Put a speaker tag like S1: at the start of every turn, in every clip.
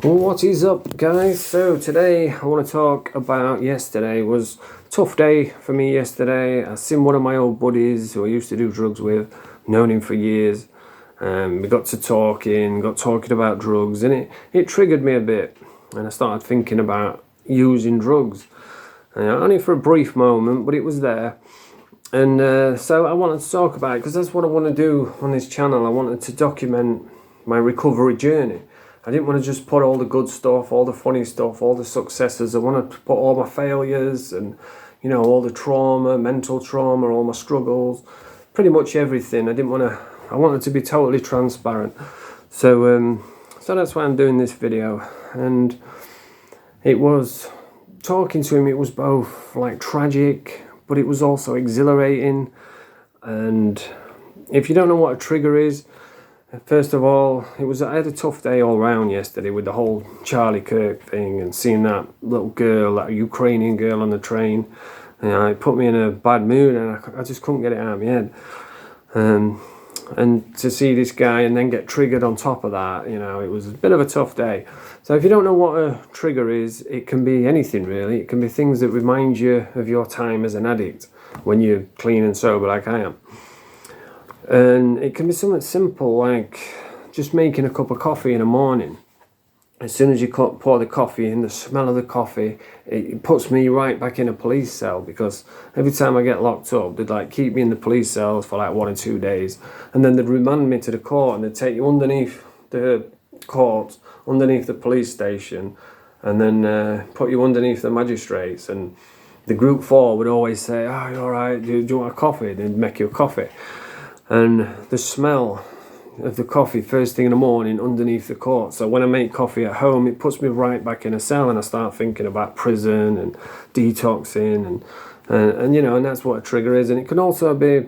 S1: What is up, guys? So today I want to talk about yesterday. It was a tough day for me yesterday. I seen one of my old buddies who I used to do drugs with, known him for years. We got talking about drugs, and it triggered me a bit, and I started thinking about using drugs. Only for a brief moment, but it was there. And so I wanted to talk about it because that's what I want to do on this channel. I wanted to document my recovery journey. I didn't want to just put all the good stuff, all the funny stuff, all the successes. I wanted to put all my failures and, all the trauma, mental trauma, all my struggles, pretty much everything. I wanted to be totally transparent. So that's why I'm doing this video. And it was, talking to him, it was both like tragic, but it was also exhilarating. And if you don't know what a trigger is, first of all, I had a tough day all round yesterday with the whole Charlie Kirk thing and seeing that little girl, that Ukrainian girl on the train. It put me in a bad mood, and I just couldn't get it out of my head. And to see this guy and then get triggered on top of that, it was a bit of a tough day. So if you don't know what a trigger is, it can be anything really. It can be things that remind you of your time as an addict when you're clean and sober like I am. And it can be something simple like just making a cup of coffee in the morning. As soon as you pour the coffee in, the smell of the coffee, it puts me right back in a police cell, because every time I get locked up, they'd keep me in the police cells for 1 or 2 days, and then they'd remand me to the court, and they'd take you underneath the court, underneath the police station, and then put you underneath the magistrates. And the group 4 would always say, "Oh, you all right? Do you want a coffee?" They'd make you a coffee. And the smell of the coffee first thing in the morning underneath the court. So when I make coffee at home, it puts me right back in a cell, and I start thinking about prison and detoxing and that's what a trigger is. And it can also be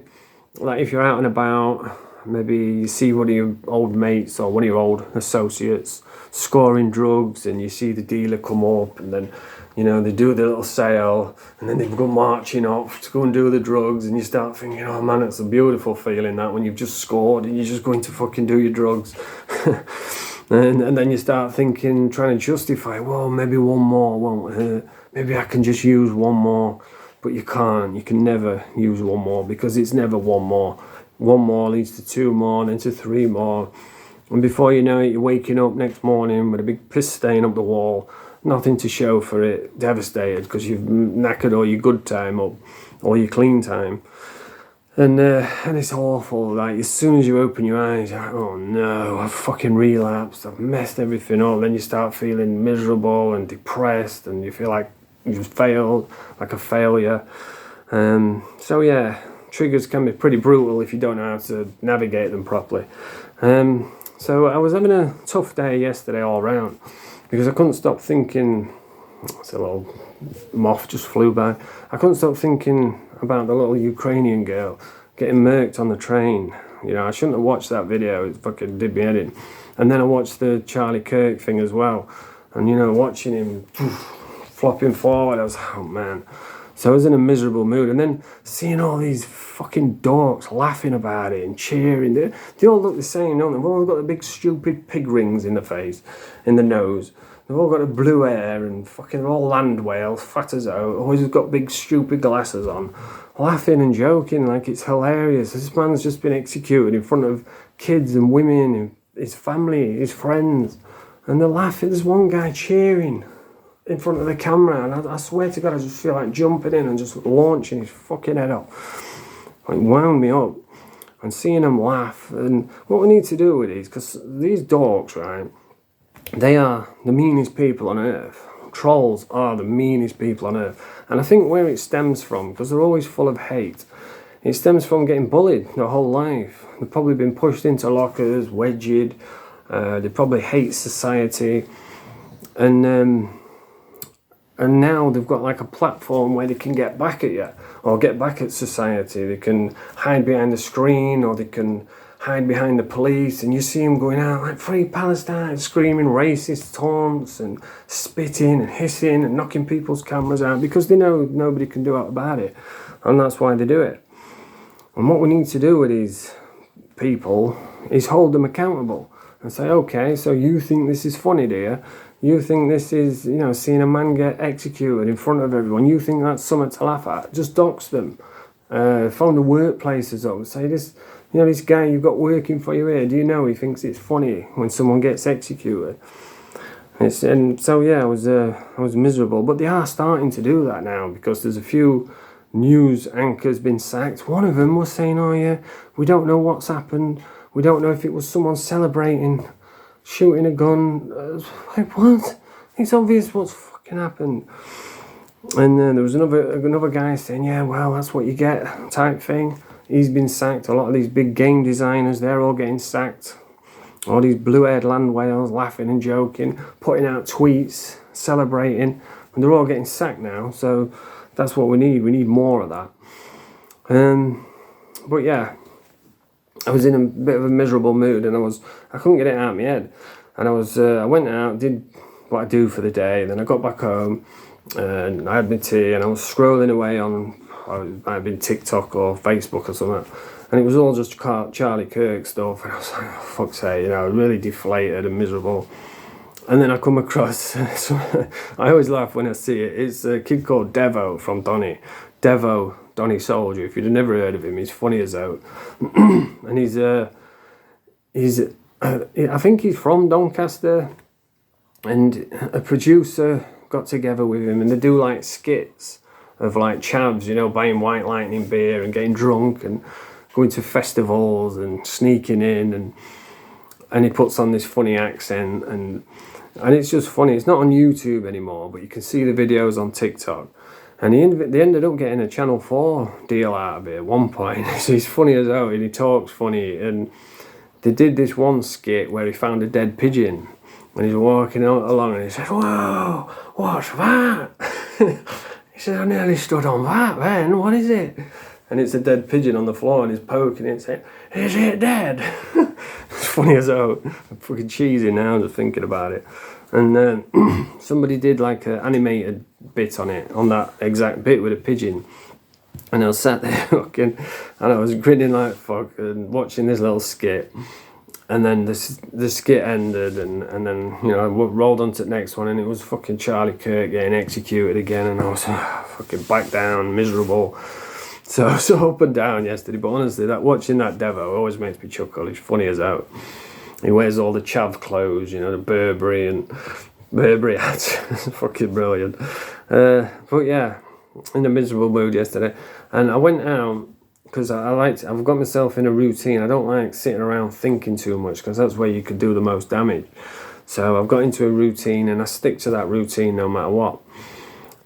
S1: like if you're out and about, maybe you see one of your old mates or one of your old associates scoring drugs, and you see the dealer come up, and then they do the little sale, and then they go marching off to go and do the drugs, and you start thinking, oh man, it's a beautiful feeling that when you've just scored and you're just going to fucking do your drugs. and then you start thinking, trying to justify, well, maybe one more won't hurt, maybe I can just use one more. But you can't. You can never use one more, because it's never one more. One more leads to 2 more, then to 3 more, and before you know it, you're waking up next morning with a big piss stain up the wall, nothing to show for it, devastated because you've knackered all your good time up, all your clean time, and it's awful. As soon as you open your eyes, you're like, oh no, I've fucking relapsed, I've messed everything up. Then you start feeling miserable and depressed, and you feel like you've failed, like a failure. So yeah, triggers can be pretty brutal if you don't know how to navigate them properly. So I was having a tough day yesterday all round, because I couldn't stop thinking. It's a little moth just flew by. I couldn't stop thinking about the little Ukrainian girl getting murked on the train. I shouldn't have watched that video. It fucking did me head in. And then I watched the Charlie Kirk thing as well, and watching him flopping forward, I was like, oh man. So I was in a miserable mood, and then seeing all these fucking dorks laughing about it and cheering. They all look the same, don't they? They've all got the big stupid pig rings in the face, in the nose. They've all got a blue hair, and fucking all land whales, fat as out. Always got big stupid glasses on, laughing and joking like it's hilarious. This man's just been executed in front of kids and women, and his family, his friends, and they're laughing. There's one guy cheering in front of the camera, and I swear to God, I just feel like jumping in and just launching his fucking head off. It wound me up. And seeing them laugh, and what we need to do with these, because these dorks, right, they are the meanest people on earth. Trolls are the meanest people on earth. And I think where it stems from, because they're always full of hate, it stems from getting bullied their whole life. They've probably been pushed into lockers, wedged, they probably hate society, and now they've got a platform where they can get back at you, or get back at society. They can hide behind the screen, or they can hide behind the police, and you see them going out like "Free Palestine," screaming racist taunts and spitting and hissing and knocking people's cameras out, because they know nobody can do out about it, and that's why they do it. And what we need to do with these people is hold them accountable. and say, okay, so you think this is funny, do you? You think this is, you know, seeing a man get executed in front of everyone, you think that's something to laugh at? Just dox them. Phone the workplaces up and say, this, you know, this guy you've got working for you here, do you know he thinks it's funny when someone gets executed? And so yeah, I was miserable, but they are starting to do that now, because there's a few news anchors been sacked. One of them was saying, oh yeah, we don't know what's happened, we don't know if it was someone celebrating shooting a gun. Like, what? It's obvious what's fucking happened. And then there was another guy saying, yeah, well, that's what you get, type thing. He's been sacked. A lot of these big game designers, they're all getting sacked. All these blue-haired land whales laughing and joking, putting out tweets, celebrating, and they're all getting sacked now. So that's what we need. We need more of that. But yeah, I was in a bit of a miserable mood, and I couldn't get it out of my head. And I went out, did what I do for the day, then I got back home, and I had my tea, and I was scrolling away on, it might have been TikTok or Facebook or something, and it was all just Charlie Kirk stuff, and I was like, oh, fuck's sake, you know, really deflated and miserable. And then I come across, I always laugh when I see it, it's a kid called Devo from Donny. Devo, Donny Soldier, if you'd have never heard of him, he's funny as out. And he's I think he's from Doncaster, and a producer got together with him, and they do like skits of like chavs, you know, buying White Lightning beer and getting drunk and going to festivals and sneaking in, and he puts on this funny accent, and it's just funny. It's not on YouTube anymore, but you can see the videos on TikTok. And they ended up getting a Channel 4 deal out of it at one point. So he's funny as hell, and he talks funny. And they did this one skit where he found a dead pigeon, and he's walking along, and he said, "Whoa, what's that?" He said, "I nearly stood on that then, what is it?" And it's a dead pigeon on the floor, and he's poking it, saying, "Is it dead?" It's funny as hell. I'm fucking cheesy now just thinking about it. And somebody did like an animated bit on it, on that exact bit with a pigeon. And I was sat there fucking, and I was grinning like fuck and watching this little skit. And then the skit ended, and then, you know, I rolled on to the next one, and it was fucking Charlie Kirk getting executed again, and I was fucking back down, miserable. So up and down yesterday, but honestly, watching that Devo always makes me chuckle. He's funny as out. He wears all the chav clothes, you know, the Burberry hats. It's fucking brilliant. But yeah, in a miserable mood yesterday, and I went out because I've got myself in a routine. I don't like sitting around thinking too much, because that's where you could do the most damage. So I've got into a routine, and I stick to that routine no matter what.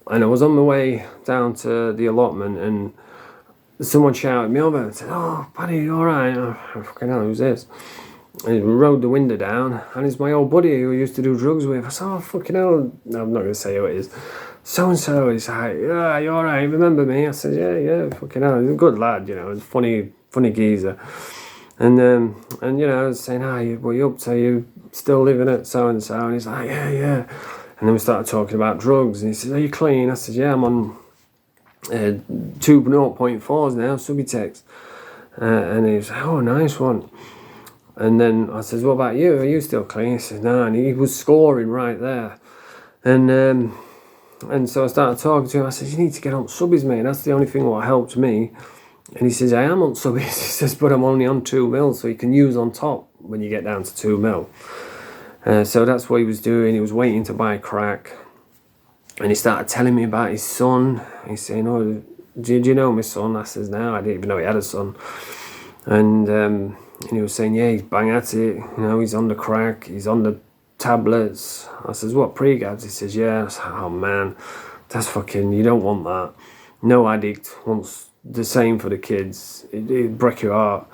S1: And I was on my way down to the allotment, and someone shouted me over and said, "Oh, Paddy, you all right?" Oh, fucking hell, who's this? And he rolled the window down, and it's my old buddy who I used to do drugs with. I said, "Oh, fucking hell." No, I'm not going to say who it is. So-and-so. He's like, "Yeah, you all right? Remember me?" I said, yeah, fucking hell. He's a good lad, you know. He's a funny geezer. And you know, I was saying, what are you up to? You still living at so-and-so? And he's like, yeah. And then we started talking about drugs, and he said, "Are you clean?" I said, "Yeah, I'm on 2 0.4s now, Subutex." And he was like, "Oh, nice one." And then I said, "What about you? Are you still clean?" He said, "No," and he was scoring right there. And so I started talking to him. I said, "You need to get on subbies, mate. That's the only thing what helped me." And he says, "I am on subbies." He says, "But I'm only on 2 mil, so you can use on top when you get down to 2 mil. So that's what he was doing. He was waiting to buy crack. And he started telling me about his son. He's saying, "Oh, did you know my son?" I says, "No, I didn't even know he had a son." And he was saying, "Yeah, he's bang at it. You know, he's on the crack. He's on the tablets." I says, "What, pre-gabs?" He says, "Yeah." I said, "Oh, man, that's fucking, you don't want that. No addict wants the same for the kids. It'd break your heart."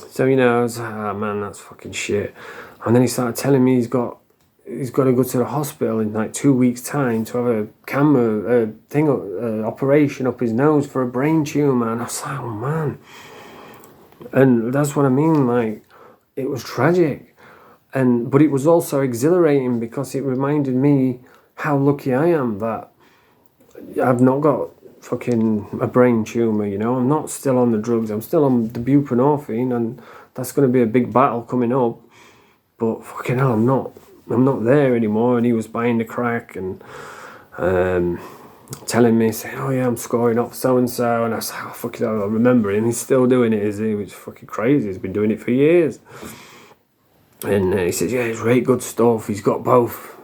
S1: So, you know, I was like, "Oh, man, that's fucking shit." And then he started telling me he's got to go to the hospital in like 2 weeks' time to have a operation up his nose for a brain tumour. And I was like, "Oh, man." And that's what I mean, like, it was tragic. But it was also exhilarating, because it reminded me how lucky I am that I've not got fucking a brain tumour, you know. I'm not still on the drugs. I'm still on the buprenorphine, and that's going to be a big battle coming up. But fucking hell, I'm not there anymore. And he was buying the crack and telling me, saying, oh yeah, I'm scoring off so-and-so. And I was like, oh, fucking hell, I remember him. He's still doing it, is he? Which is fucking crazy. He's been doing it for years. And he says, yeah, it's really good stuff. He's got both.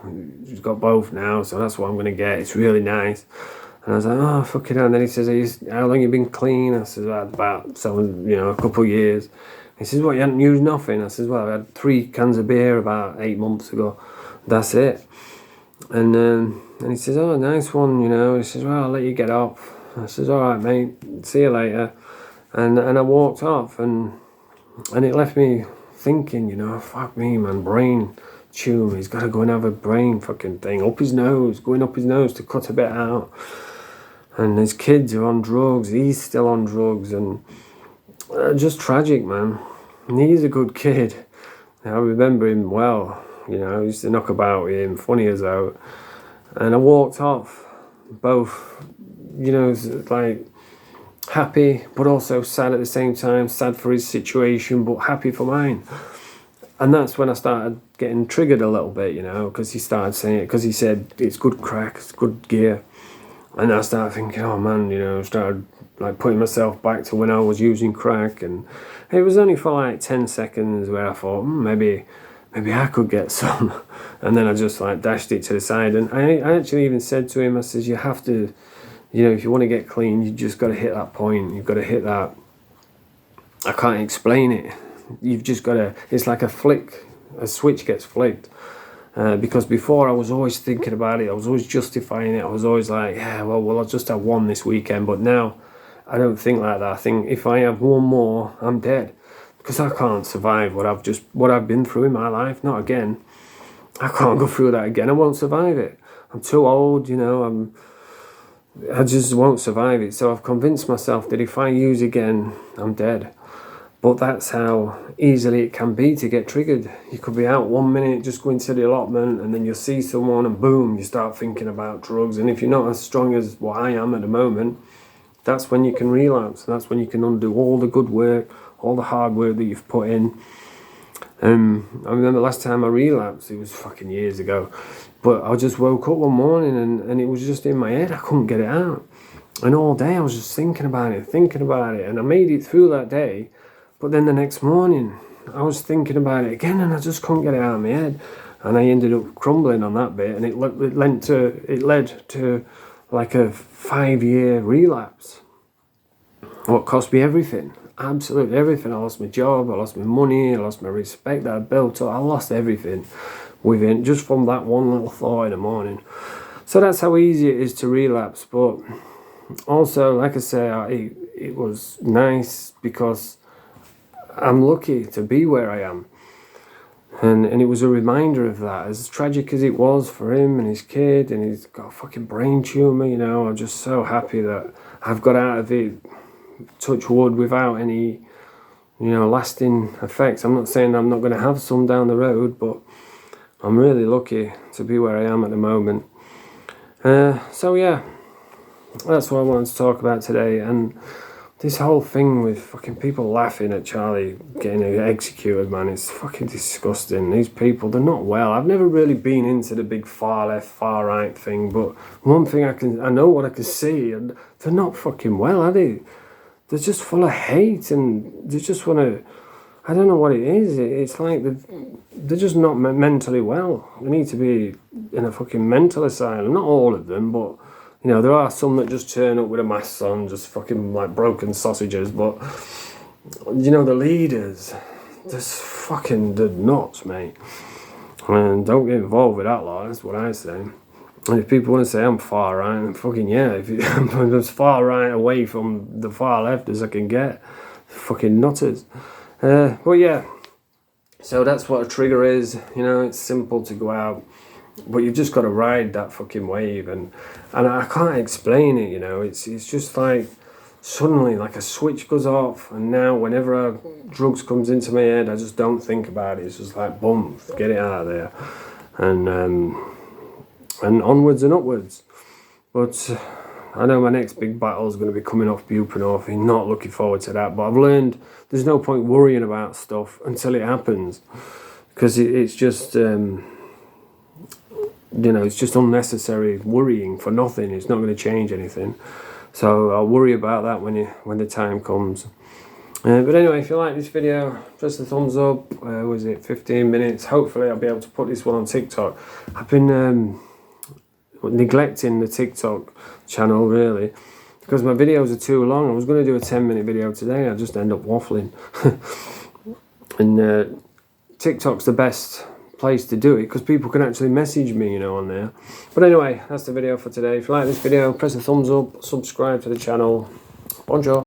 S1: He's got both now, so that's what I'm going to get. It's really nice. And I was like, oh, fucking hell. And then he says, how long you been clean? I said, well, about a couple of years. He says, what, you hadn't used nothing? I says, well, I had 3 cans of beer about 8 months ago. That's it. And he says, oh, nice one, He says, well, I'll let you get off. I says, all right, mate, see you later. And I walked off, and it left me thinking, fuck me, man, brain tumor. He's got to go and have a brain fucking thing going up his nose to cut a bit out. And his kids are on drugs. He's still on drugs, and just tragic, man. And he's a good kid. I remember him well. I used to knock about with him, funny as out. And I walked off, both, like happy, but also sad at the same time. Sad for his situation, but happy for mine. And that's when I started getting triggered a little bit, because he started saying it, because he said it's good crack, it's good gear. And I started thinking, oh man, started like putting myself back to when I was using crack. And it was only for like 10 seconds where I thought, maybe I could get some. And then I just like dashed it to the side. And I actually even said to him, I says, you have to, if you want to get clean, you just got to hit that point. You've got to hit that. I can't explain it. You've just got to, it's like a switch gets flicked. Because before I was always thinking about it, I was always justifying it. I was always like, yeah, well, I'll just have one this weekend. But now I don't think like that. I think if I have one more, I'm dead. Because I can't survive what I've been through in my life. Not again. I can't go through that again. I won't survive it. I'm too old, I just won't survive it. So I've convinced myself that if I use again, I'm dead. But that's how easily it can be to get triggered. You could be out 1 minute, just go into the allotment, and then you'll see someone and boom, you start thinking about drugs. And if you're not as strong as what I am at the moment, that's when you can relapse. That's when you can undo all the good work, all the hard work that you've put in. I remember last time I relapsed, it was fucking years ago. But I just woke up one morning and it was just in my head. I couldn't get it out. And all day I was just thinking about it. And I made it through that day. But then the next morning, I was thinking about it again, and I just couldn't get it out of my head. And I ended up crumbling on that bit, and it led to like a 5-year relapse. What cost me everything, absolutely everything. I lost my job, I lost my money, I lost my respect that I built up. I lost everything within just from that one little thought in the morning. So that's how easy it is to relapse. But also, like I say, it was nice because I'm lucky to be where I am. And it was a reminder of that. As tragic as it was for him and his kid, and he's got a fucking brain tumour, I'm just so happy that I've got out of it, touch wood, without any, lasting effects. I'm not saying I'm not going to have some down the road, but I'm really lucky to be where I am at the moment. So yeah, that's what I wanted to talk about today. And this whole thing with fucking people laughing at Charlie getting executed, man, it's fucking disgusting. These people, they're not well. I've never really been into the big far left, far right thing, but one thing I know what I can see, and they're not fucking well, are they? They're just full of hate, and they just want to, I don't know what it is. It's like they're just not mentally well. They need to be in a fucking mental asylum. Not all of them, but there are some that just turn up with a mask on, just fucking like broken sausages. But, the leaders, they're nuts, mate. And don't get involved with that lot, that's what I say. And if people want to say I'm far right, then fucking yeah. I'm as far right away from the far left as I can get. Fucking nutters. But yeah, so that's what a trigger is. It's simple to go out. But you've just got to ride that fucking wave, and I can't explain it. It's just like suddenly like a switch goes off, and now whenever drugs comes into my head, I just don't think about it. It's just like boom, get it out of there, and onwards and upwards. But I know my next big battle is going to be coming off buprenorphine. Not looking forward to that, but I've learned there's no point worrying about stuff until it happens, because it's just it's just unnecessary worrying for nothing. It's not going to change anything. So I'll worry about that when the time comes. But anyway, if you like this video, press the thumbs up. Was it 15 minutes? Hopefully I'll be able to put this one on TikTok. I've been neglecting the TikTok channel really, because my videos are too long. I was going to do a 10-minute video today. I just end up waffling. And TikTok's the best place to do it, because people can actually message me, on there. But anyway, that's the video for today. If you like this video, press the thumbs up, subscribe to the channel. Bonjour.